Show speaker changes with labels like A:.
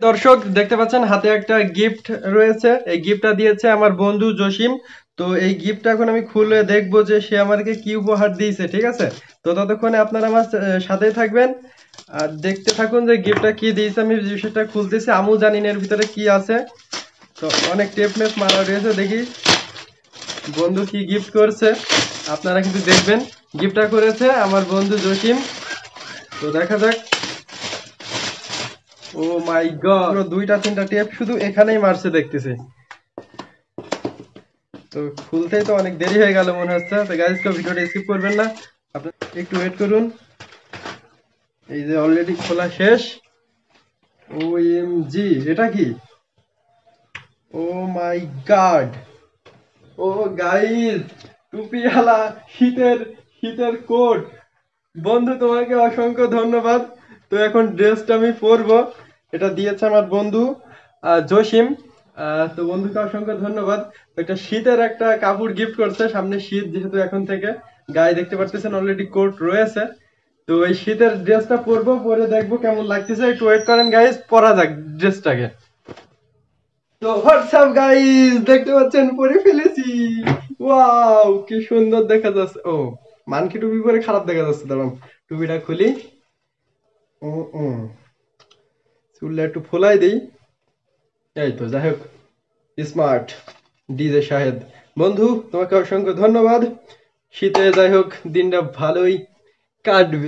A: দর্শক দেখতে পাচ্ছেন হাতে একটা গিফট রয়েছে, এই গিফটটা দিয়েছে আমার বন্ধু জসিম। তো এই গিফটটা এখন আমি খুলে দেখবো যে সে আমাকে কি উপহার দিয়েছে, ঠিক আছে? তো ততক্ষণে আপনারা আমার সাথেই থাকবেন আর দেখতে থাকুন যে গিফটটা কি দিয়েছে। আমি সেটা খুলতেছি, আমু জানি না এর ভিতরে কি আছে। তো অনেক টেপ মেপ মারা রয়েছে, দেখি বন্ধু কি গিফট করছে। আপনারা কিন্তু দেখবেন, গিফটটা করেছে আমার বন্ধু জসিম। তো দেখা যাক। ও মাই গড, দুইটা তিনটা টেপ শুধু এখানেই মারছে দেখতেছি। তো খুলতেই তো অনেক দেরি হয়ে গেল মনে হচ্ছে। তো গাইস, কেউ ভিডিওটা স্কিপ করবেন না, আপনারা একটু ওয়েট করুন। এই যে অলরেডি খোলা শেষ। ওএমজি, এটা কি? ও মাই গড। ও গাইস, টুপিওয়ালা শীতের শীতের কোট। বন্ধু তোমাকে অসংখ্য ধন্যবাদ। তো এখন ড্রেসটা আমি পরবো, এটা দিয়েছে আমার বন্ধু জসিম। তো বন্ধুকে অসংখ্য ধন্যবাদ। তো একটা শীতের একটা কাপড় গিফট করছে, সামনে শীত যেহেতু এখন থেকে, গায়ে দেখতে পাচ্ছেন অলরেডি কোট রয়েছে। তো এই শীতের ড্রেসটা পরবো, পরে দেখবো কেমন লাগতেছে। একটু ওয়েট করেন গাইস, পরা যাক ড্রেসটাকে। তো হোয়াটসঅ্যাপ গাইস, দেখতে পাচ্ছেন পরে ফেলেছি। ওয়াও, কি সুন্দর দেখা যাচ্ছে। ও, মানকি টুপি পরে খারাপ দেখা যাচ্ছে, দাঁড়ান টুপিটা খুলি। চুলটা একটু ফোলাই দিই। এই তো, যাই হোক, স্মার্ট ডিজে শাহেদ। বন্ধু তোমাকে অসংখ্য ধন্যবাদ। শীতে যাই হোক দিনটা ভালোই কাটবে।